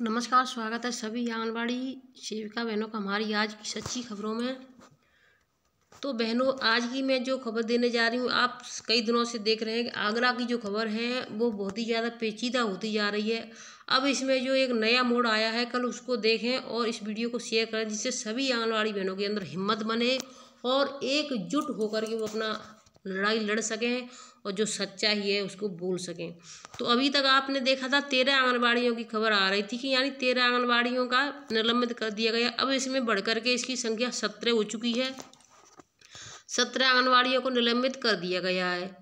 नमस्कार, स्वागत है सभी आंगनबाड़ी सेविका बहनों का हमारी आज की सच्ची खबरों में। तो बहनों, आज की मैं जो खबर देने जा रही हूँ, आप कई दिनों से देख रहे हैं कि आगरा की जो खबर है वो बहुत ही ज़्यादा पेचीदा होती जा रही है। अब इसमें जो एक नया मोड़ आया है, कल उसको देखें और इस वीडियो को शेयर करें, जिससे सभी आंगनबाड़ी बहनों के अंदर हिम्मत बने और एकजुट होकर के वो अपना लड़ाई लड़ सकें और जो सच्चाई है उसको बोल सकें। तो अभी तक आपने देखा था 13 आंगनबाड़ियों की खबर आ रही थी कि यानी 13 आंगनबाड़ियों का निलंबित कर दिया गया। अब इसमें बढ़कर के इसकी संख्या 17 हो चुकी है। 17 आंगनबाड़ियों को निलंबित कर दिया गया है।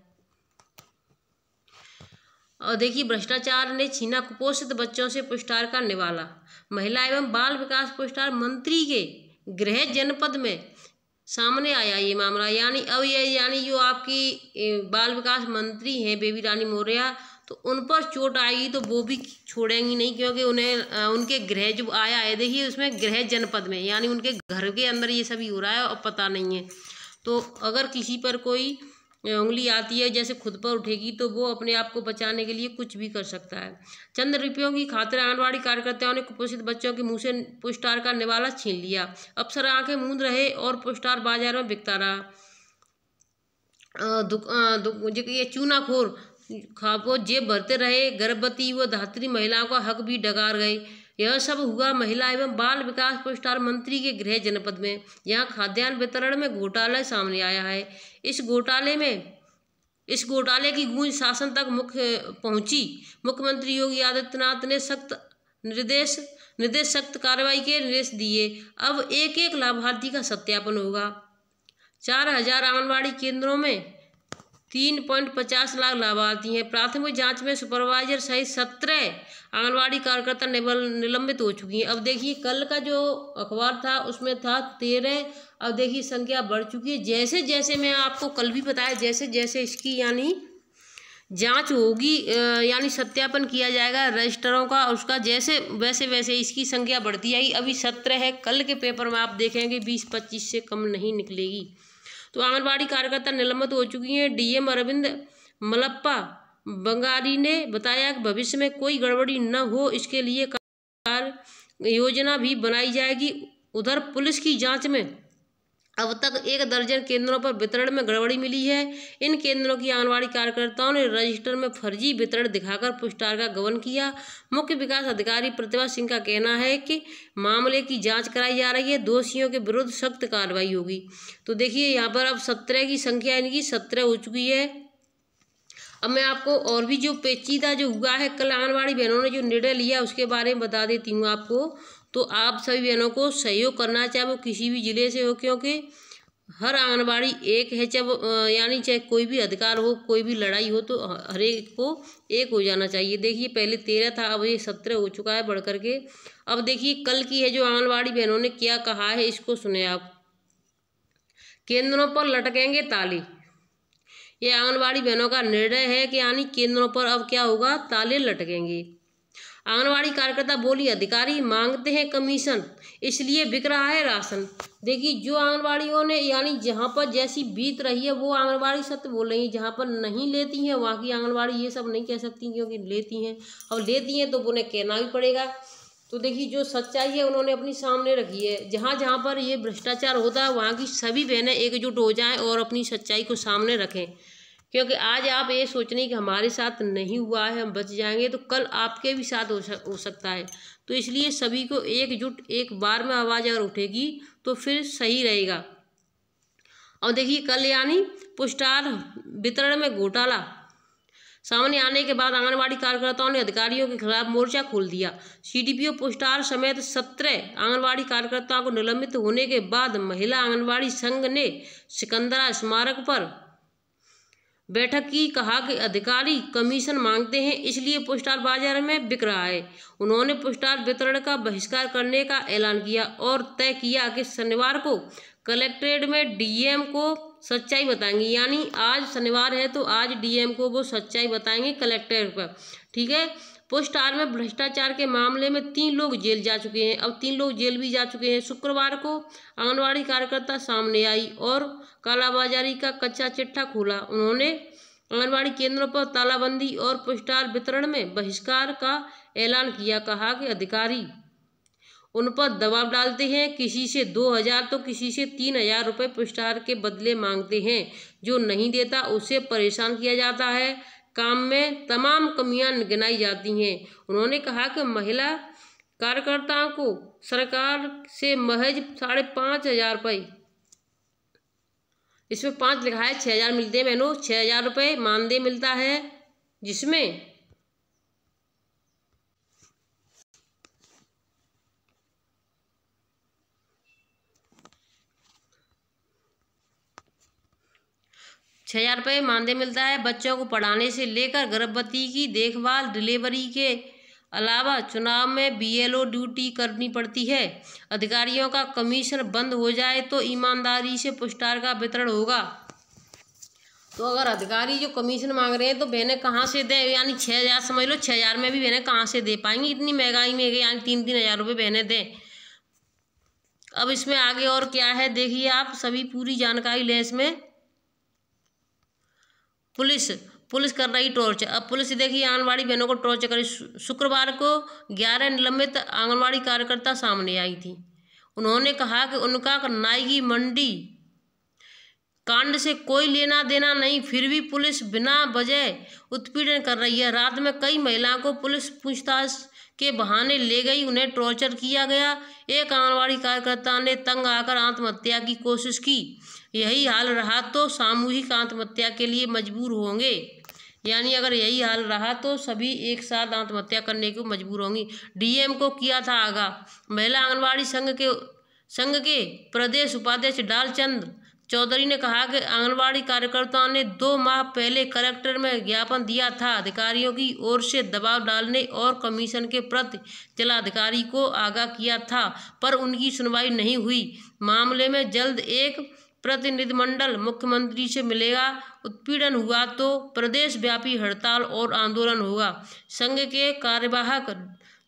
और देखिए, भ्रष्टाचार ने छीना कुपोषित बच्चों से पुरस्कार का निवाला। महिला एवं बाल विकास पुरस्कार मंत्री के गृह जनपद में सामने आया ये मामला। यानी जो आपकी बाल विकास मंत्री हैं बेबी रानी मौर्य, तो उन पर चोट आएगी तो वो भी छोड़ेंगी नहीं, क्योंकि उन्हें उनके गृह जो आया है, देखिए उसमें गृह जनपद में, यानी उनके घर के अंदर ये सभी हो रहा है और पता नहीं है। तो अगर किसी पर कोई उंगली आती है, जैसे खुद पर उठेगी, तो वो अपने आप को बचाने के लिए कुछ भी कर सकता है। चंद रुपयों की खातिर आंगनबाड़ी कार्यकर्ताओं ने कुपोषित बच्चों के मुंह से पुरस्कार का निवाला छीन लिया। अफसर आंखें मूंद रहे और पुरस्कार बाजार में बिकता रहा। ये चूनाखोर खापो जेब भरते रहे। गर्भवती व धात्री महिलाओं का हक भी डकार गए। यह सब हुआ महिला एवं बाल विकास पुरस्कार मंत्री के गृह जनपद में। यहाँ खाद्यान्न वितरण में घोटाला सामने आया है। इस घोटाले की गूंज शासन तक पहुंची। मुख्यमंत्री योगी आदित्यनाथ ने सख्त कार्रवाई के निर्देश दिए। अब एक एक लाभार्थी का सत्यापन होगा। 4000 आंगनबाड़ी केंद्रों में 3.50 लाख लाभार्थी हैं। प्राथमिक जांच में सुपरवाइजर सहित 17 आंगनबाड़ी कार्यकर्ता निलंबित हो चुकी हैं। अब देखिए, कल का जो अखबार था उसमें था 13, अब देखिए संख्या बढ़ चुकी है। जैसे जैसे मैं आपको कल भी बताया, जैसे जैसे इसकी यानी जांच होगी, यानी सत्यापन किया जाएगा रजिस्टरों का, उसका वैसे वैसे इसकी संख्या बढ़ती जाएगी। अभी 17 है, कल के पेपर में आप देखेंगे 20-25 से कम नहीं निकलेगी। तो आंगनबाड़ी कार्यकर्ता निलंबित हो चुकी हैं। डीएम अरविंद मलप्पा बंगारी ने बताया कि भविष्य में कोई गड़बड़ी न हो, इसके लिए कार्य योजना भी बनाई जाएगी। उधर पुलिस की जांच में अब तक 1 दर्जन केंद्रों पर वितरण में गड़बड़ी मिली है। इन केंद्रों की आंगनबाड़ी कार्यकर्ताओं ने रजिस्टर में फर्जी वितरण दिखाकर पुरस्कार का गबन किया। मुख्य विकास अधिकारी प्रतिभा सिंह का कहना है कि मामले की जांच कराई जा रही है। दोषियों के विरुद्ध सख्त कार्रवाई होगी। तो देखिए, यहाँ पर अब 17 की संख्या इनकी 17 हो चुकी है। अब मैं आपको और भी जो पेचीदा जो हुआ है, कल आंगनबाड़ी बहनों ने जो निर्णय लिया उसके बारे में बता देती हूँ आपको। तो आप सभी बहनों को सहयोग करना, चाहे वो किसी भी ज़िले से हो, क्योंकि हर आंगनबाड़ी एक है। चाहे कोई भी अधिकार हो, कोई भी लड़ाई हो, तो हर एक को एक हो जाना चाहिए। देखिए, पहले 13 था, अब ये 17 हो चुका है बढ़ करके। अब देखिए, कल की है जो आंगनबाड़ी बहनों ने क्या कहा है, इसको सुने आप। केंद्रों पर लटकेंगे ताले। ये आंगनबाड़ी बहनों का निर्णय है कि यानी केंद्रों पर अब क्या होगा, ताले लटकेंगे। आंगनबाड़ी कार्यकर्ता बोली, अधिकारी मांगते हैं कमीशन, इसलिए बिक रहा है राशन। देखिए, जो आंगनबाड़ियों ने यानी जहाँ पर जैसी बीत रही है वो आंगनबाड़ी सत्य बोल रही है। जहाँ पर नहीं लेती हैं वहाँ की आंगनबाड़ी ये सब नहीं कह सकती, क्योंकि लेती हैं। अब लेती हैं तो उन्हें कहना भी पड़ेगा। तो देखिए, जो सच्चाई है उन्होंने अपनी सामने रखी है। जहाँ जहाँ पर ये भ्रष्टाचार होता है वहाँ की सभी बहनें एकजुट हो जाएं और अपनी सच्चाई को सामने रखें, क्योंकि आज आप ये सोच रही कि हमारे साथ नहीं हुआ है, हम बच जाएंगे, तो कल आपके भी साथ हो सकता है। तो इसलिए सभी को एकजुट एक बार में आवाज़ अगर उठेगी तो फिर सही रहेगा। और देखिए, कल यानी पुरस्कार वितरण में घोटाला सामने आने के बाद आंगनबाड़ी कार्यकर्ताओं ने अधिकारियों के खिलाफ मोर्चा खोल दिया। सीडीपीओ पुरस्कार समेत 17 आंगनबाड़ी कार्यकर्ताओं को निलंबित होने के बाद महिला आंगनबाड़ी संघ ने सिकंदरा स्मारक पर बैठक की। कहा कि अधिकारी कमीशन मांगते हैं, इसलिए पुरस्कार बाजार में बिक रहा है। उन्होंने पुरस्कार वितरण का बहिष्कार करने का ऐलान किया और तय किया कि शनिवार को कलेक्ट्रेट में डीएम को सच्चाई बताएंगे। यानी आज शनिवार है तो आज डीएम को वो सच्चाई बताएंगे कलेक्ट्रेट पर। ठीक है। पुरस्कार में भ्रष्टाचार के मामले में 3 लोग जेल जा चुके हैं। अब 3 लोग जेल भी जा चुके हैं। शुक्रवार को आंगनबाड़ी कार्यकर्ता सामने आई और कालाबाजारी का कच्चा चिट्ठा खोला। उन्होंने आंगनबाड़ी केंद्रों पर तालाबंदी और पुरस्कार वितरण में बहिष्कार का ऐलान किया। कहा कि अधिकारी उन पर दबाव डालते हैं, किसी से 2,000 तो किसी से 3,000 रुपये पुरस्कार के बदले मांगते हैं। जो नहीं देता उसे परेशान किया जाता है। काम में तमाम कमियां गिनाई जाती हैं। उन्होंने कहा कि महिला कार्यकर्ताओं को सरकार से महज 5,500 रुपये, इसमें 5 लिखा है, 6,000 मिलते हैं बहनों, 6,000 रुपये मानदेय मिलता है, जिसमें ₹6,000 मानदेय मिलता है। बच्चों को पढ़ाने से लेकर गर्भवती की देखभाल, डिलीवरी के अलावा चुनाव में BLO ड्यूटी करनी पड़ती है। अधिकारियों का कमीशन बंद हो जाए तो ईमानदारी से पुरस्कार का वितरण होगा। तो अगर अधिकारी जो कमीशन मांग रहे हैं तो बहनें कहाँ से दें, यानी 6,000 समझ लो, 6,000 में भी बहनें कहाँ से दे पाएंगी, इतनी महंगाई में, यानी 3-3 हज़ार रुपये बहनें दें। अब इसमें आगे और क्या है देखिए, आप सभी पूरी जानकारी लें। इसमें पुलिस कर रही टॉर्च। अब पुलिस देखिए आंगनबाड़ी बहनों को टॉर्च करी। शुक्रवार को 11 निलंबित आंगनबाड़ी कार्यकर्ता सामने आई थी। उन्होंने कहा कि उनका नाई मंडी कांड से कोई लेना देना नहीं, फिर भी पुलिस बिना वजह उत्पीड़न कर रही है। रात में कई महिलाओं को पुलिस पूछताछ के बहाने ले गई, उन्हें टॉर्चर किया गया। एक आंगनबाड़ी कार्यकर्ता ने तंग आकर आत्महत्या की कोशिश की। यही हाल रहा तो सामूहिक आत्महत्या के लिए मजबूर होंगे, यानी अगर यही हाल रहा तो सभी एक साथ आत्महत्या करने को मजबूर होंगी। DM को किया था आगाह। महिला आंगनबाड़ी संघ के प्रदेश उपाध्यक्ष डालचंद चौधरी ने कहा कि आंगनबाड़ी कार्यकर्ताओं ने 2 माह पहले कलेक्टर में ज्ञापन दिया था। अधिकारियों की ओर से दबाव डालने और कमीशन के प्रति जिलाधिकारी को आगाह किया था, पर उनकी सुनवाई नहीं हुई। मामले में जल्द एक प्रतिनिधिमंडल मुख्यमंत्री से मिलेगा। उत्पीड़न हुआ तो प्रदेश व्यापी हड़ताल और आंदोलन होगा। संघ के कार्यवाहक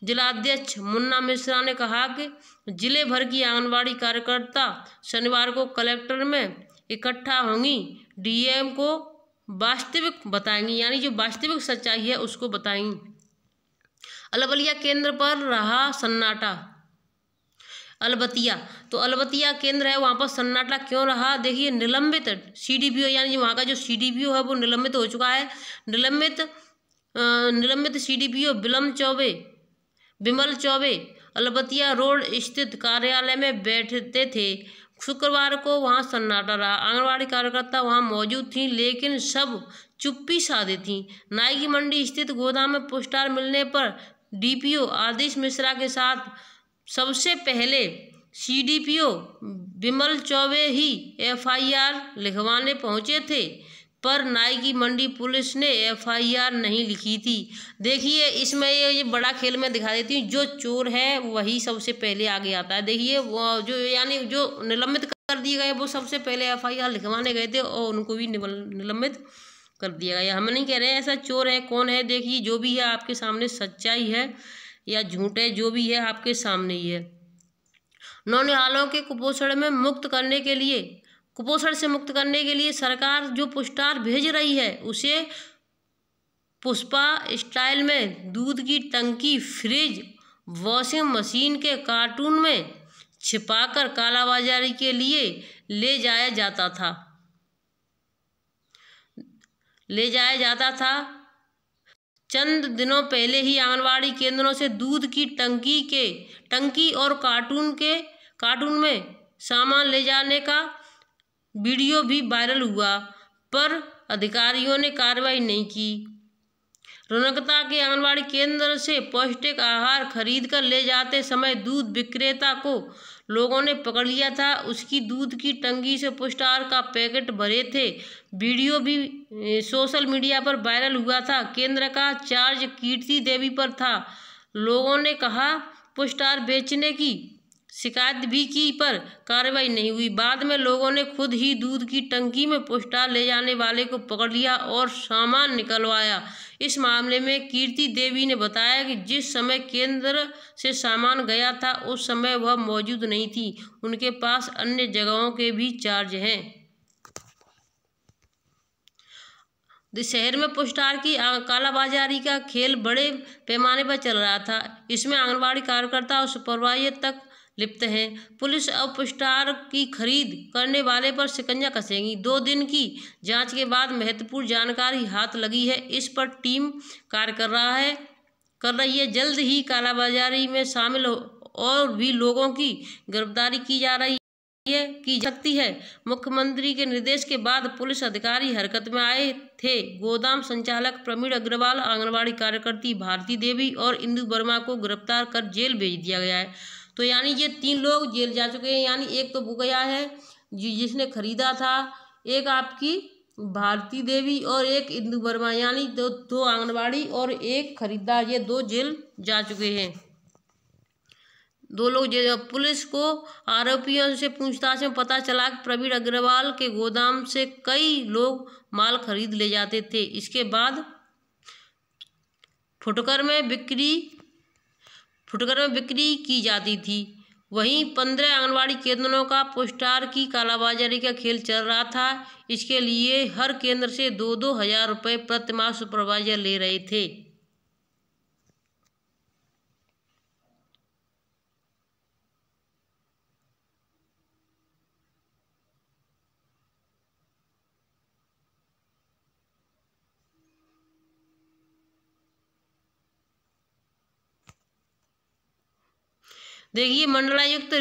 जिलाध्यक्ष मुन्ना मिश्रा ने कहा कि जिले भर की आंगनबाड़ी कार्यकर्ता शनिवार को कलेक्टर में इकट्ठा होंगी, DM को वास्तविक बताएंगी, यानी जो वास्तविक सच्चाई है उसको बताएंगी। अलबतिया केंद्र पर रहा सन्नाटा। अलबतिया, तो अलबतिया केंद्र है, वहाँ पर सन्नाटा क्यों रहा देखिए। निलंबित CDPO, यानी वहाँ का जो CDPO है वो निलंबित हो चुका है। निलंबित CDPO विमल चौबे अलबतिया रोड स्थित कार्यालय में बैठते थे। शुक्रवार को वहां सन्नाटा रहा। आंगनबाड़ी कार्यकर्ता वहां मौजूद थीं, लेकिन सब चुप्पी साधे थीं। नाई की मंडी स्थित गोदाम में पुरस्कार मिलने पर DPO आदेश मिश्रा के साथ सबसे पहले CDPO विमल चौबे ही FIR लिखवाने पहुंचे थे, पर नाई की मंडी पुलिस ने FIR नहीं लिखी थी। देखिए इसमें ये बड़ा खेल में दिखा देती हूँ, जो चोर है वही सबसे पहले आगे आता है। देखिए वो जो, यानी जो निलंबित कर दिए गए वो सबसे पहले FIR लिखवाने गए थे और उनको भी निलंबित कर दिया गया। हम नहीं कह रहे हैं ऐसा चोर है, कौन है देखिए, जो भी है आपके सामने सच्चाई है या झूठ है, जो भी है आपके सामने ही है। नौनिहालों के कुपोषण से मुक्त करने के लिए सरकार जो पुरस्कार भेज रही है उसे पुष्पा स्टाइल में दूध की टंकी, फ्रिज, वॉशिंग मशीन के कार्टून में छिपाकर कालाबाजारी के लिए ले जाया जाता था। चंद दिनों पहले ही आंगनबाड़ी केंद्रों से दूध की टंकी और कार्टून में सामान ले जाने का वीडियो भी वायरल हुआ, पर अधिकारियों ने कार्रवाई नहीं की। रौनकता के आंगनबाड़ी केंद्र से पौष्टिक आहार खरीद कर ले जाते समय दूध विक्रेता को लोगों ने पकड़ लिया था। उसकी दूध की टंकी से पुरस्कार का पैकेट भरे थे। वीडियो भी सोशल मीडिया पर वायरल हुआ था। केंद्र का चार्ज कीर्ति देवी पर था। लोगों ने कहा पुरस्कार बेचने की शिकायत भी की, पर कार्रवाई नहीं हुई। बाद में लोगों ने खुद ही दूध की टंकी में पुरस्कार ले जाने वाले को पकड़ लिया और सामान निकलवाया। इस मामले में कीर्ति देवी ने बताया कि जिस समय केंद्र से सामान गया था उस समय वह मौजूद नहीं थी। उनके पास अन्य जगहों के भी चार्ज हैं। शहर में पुष्टार की कालाबाजारी का खेल बड़े पैमाने पर चल रहा था। इसमें आंगनबाड़ी कार्यकर्ता और सुपरवाइजर तक लिप्त हैं। पुलिस अब पुष्टार की खरीद करने वाले पर शिकंजा कसेगी। 2 दिन की जांच के बाद महत्वपूर्ण जानकारी हाथ लगी है। इस पर टीम कार्य कर रही है। जल्द ही कालाबाजारी में शामिल और भी लोगों की गिरफ्तारी की सकती है। मुख्यमंत्री के निर्देश के बाद पुलिस अधिकारी हरकत में आए थे। गोदाम संचालक प्रवीण अग्रवाल, आंगनबाड़ी कार्यकर्ती भारती देवी और इंदु वर्मा को गिरफ्तार कर जेल भेज दिया गया है। तो यानी ये 3 लोग जेल जा चुके हैं। यानी एक तो वो गया है जिसने खरीदा था, एक आपकी भारती देवी और एक इंदु वर्मा, यानी दो आंगनबाड़ी और एक खरीदार, ये 2 जेल जा चुके हैं। 2 लोग जेल। पुलिस को आरोपियों से पूछताछ में पता चला कि प्रवीण अग्रवाल के गोदाम से कई लोग माल खरीद ले जाते थे। इसके बाद फुटकर में बिक्री की जाती थी। वहीं 15 आंगनबाड़ी केंद्रों का पुष्टार की कालाबाजारी का खेल चल रहा था। इसके लिए हर केंद्र से 2-2 हज़ार रुपये प्रतिमाह सुपरवाइजर ले रहे थे। देखिए, मंडलायुक्त